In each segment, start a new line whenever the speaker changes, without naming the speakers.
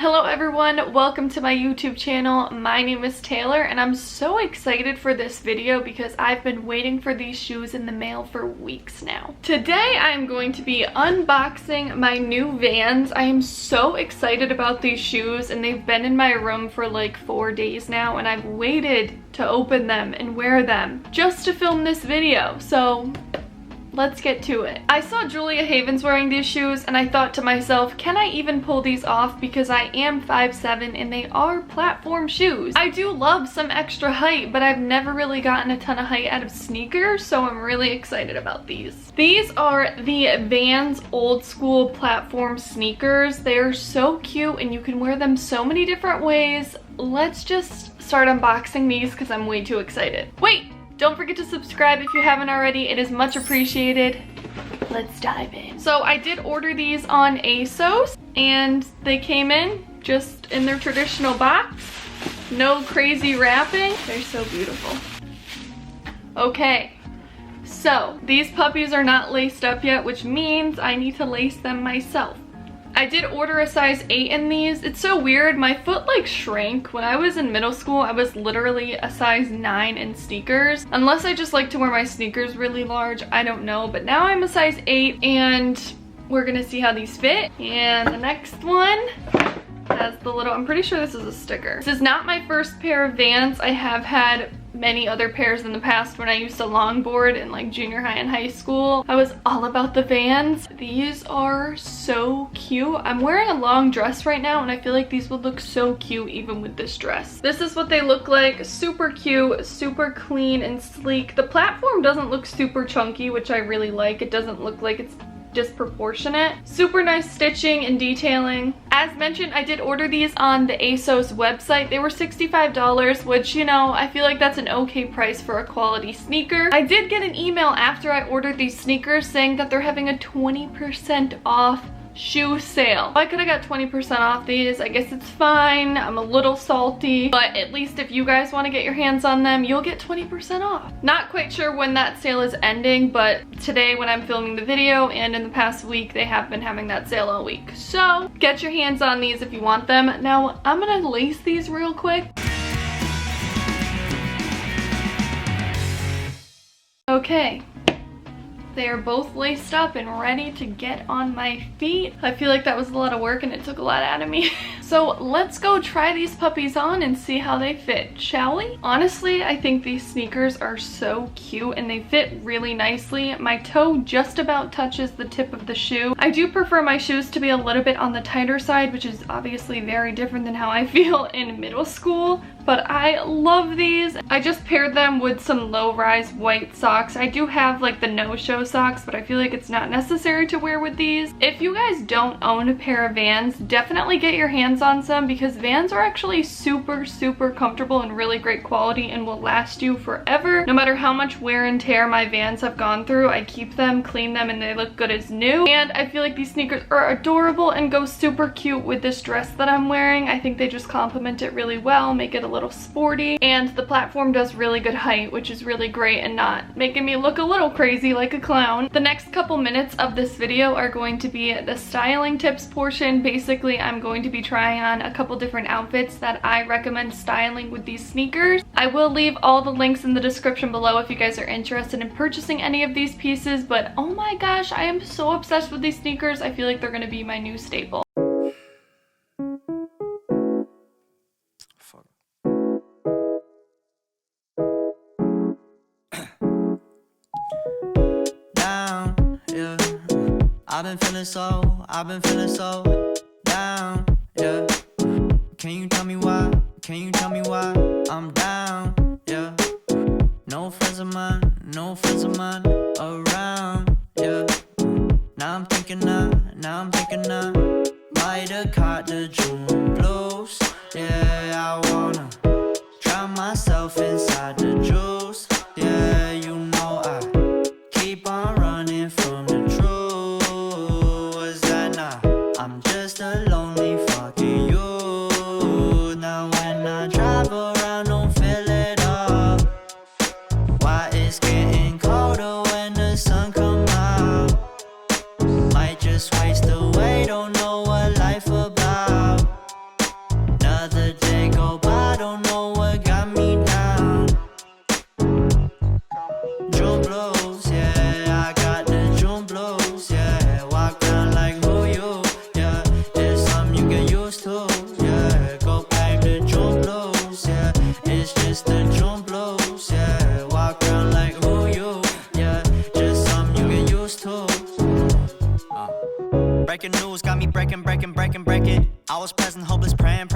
Hello everyone, welcome to my YouTube channel. My name is Taylor and I'm so excited for this video because I've been waiting for these shoes in the mail for weeks now. Today I am going to be unboxing my new Vans. I am so excited about these shoes and they've been in my room for like 4 days now and I've waited to open them and wear them just to film this video. So let's get to it. I saw Julia Havens wearing these shoes and I thought to myself, can I even pull these off because I am 5'7" and they are platform shoes. I do love some extra height, but I've never really gotten a ton of height out of sneakers, so I'm really excited about these. These are the Vans Old Skool Platform sneakers. They are so cute and you can wear them so many different ways. Let's just start unboxing these because I'm way too excited. Wait! Don't forget to subscribe if you haven't already. It is much appreciated. Let's dive in. So I did order these on ASOS and they came in just in their traditional box. No crazy wrapping. They're so beautiful. Okay, so these puppies are not laced up yet, which means I need to lace them myself. I did order a size 8 in these. It's so weird, my foot like shrank. When I was in middle school, I was literally a size 9 in sneakers. Unless I just like to wear my sneakers really large, I don't know. But now I'm a size 8 and we're gonna see how these fit. And the next one has the little, I'm pretty sure this is a sticker. This is not my first pair of Vans. I have had many other pairs in the past. When I used to longboard in like junior high and high school, I was all about the Vans. These are so cute. I'm wearing a long dress right now and I feel like these would look so cute even with this dress. This is what they look like. Super cute, super clean and sleek. The platform doesn't look super chunky, which I really like. It doesn't look like it's disproportionate. Super nice stitching and detailing. As mentioned, I did order these on the ASOS website. They were $65, which, you know, I feel like that's an okay price for a quality sneaker. I did get an email after I ordered these sneakers saying that they're having a 20% off shoe sale. I could have got 20% off these. I guess it's fine. I'm a little salty, but at least if you guys want to get your hands on them, you'll get 20% off. Not quite sure when that sale is ending, but today when I'm filming the video and in the past week, they have been having that sale all week. So get your hands on these if you want them. Now I'm gonna lace these real quick. Okay. They are both laced up and ready to get on my feet. I feel like that was a lot of work and it took a lot out of me. So let's go try these puppies on and see how they fit, shall we? Honestly, I think these sneakers are so cute and they fit really nicely. My toe just about touches the tip of the shoe. I do prefer my shoes to be a little bit on the tighter side, which is obviously very different than how I feel in middle school. But I love these. I just paired them with some low-rise white socks. I do have like the no-show socks, but I feel like it's not necessary to wear with these. If you guys don't own a pair of Vans, definitely get your hands on some because Vans are actually super, super comfortable and really great quality and will last you forever. No matter how much wear and tear my Vans have gone through, I keep them, clean them, and they look good as new. And I feel like these sneakers are adorable and go super cute with this dress that I'm wearing. I think they just complement it really well, make it a little sporty, and the platform does really good height, which is really great and not making me look a little crazy like a clown. The next couple minutes of this video are going to be the styling tips portion. Basically, I'm going to be trying on a couple different outfits that I recommend styling with these sneakers. I will leave all the links in the description below if you guys are interested in purchasing any of these pieces, but oh my gosh, I am so obsessed with these sneakers. I feel like they're going to be my new staple.
I've been feeling so down, yeah. Can you tell me why? Can you tell me why I'm down, yeah? No friends of mine around, yeah. Now I'm thinking I might have caught the June blues, yeah. I wanna drown myself inside the juice, yeah. You know I keep on running from the truth. I'm just a lonely fucking you. Now when I drive around, don't feel it all. Why it's getting colder when the sun come out. Might just waste away, don't know what life about. present, hopeless, praying.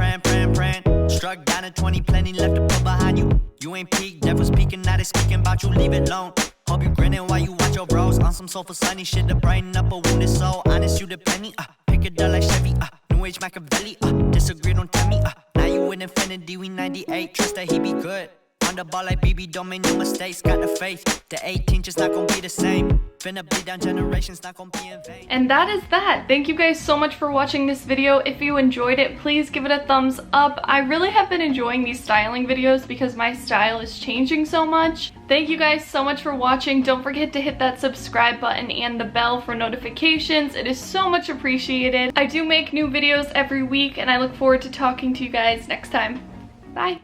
Struck down at 20, plenty left to put behind you. You ain't peaked, devil's peeking, now they speaking about you, leave it alone. Hope you grinning while you watch your bros on some soulful sunny shit to brighten up a wounded soul. Honest, you the penny, pick it up like Chevy, New Age Machiavelli, disagree, don't tell me, now you in infinity, we 98, trust that he be good. On the ball like BB, don't make no mistakes, got the faith. The 18 just not gonna be the same. Finna bleed down generations, not gonna be in vain.
And that is that. Thank you guys so much for watching this video. If you enjoyed it, please give it a thumbs up. I really have been enjoying these styling videos because my style is changing so much. Thank you guys so much for watching. Don't forget to hit that subscribe button and the bell for notifications. It is so much appreciated. I do make new videos every week and I look forward to talking to you guys next time. Bye.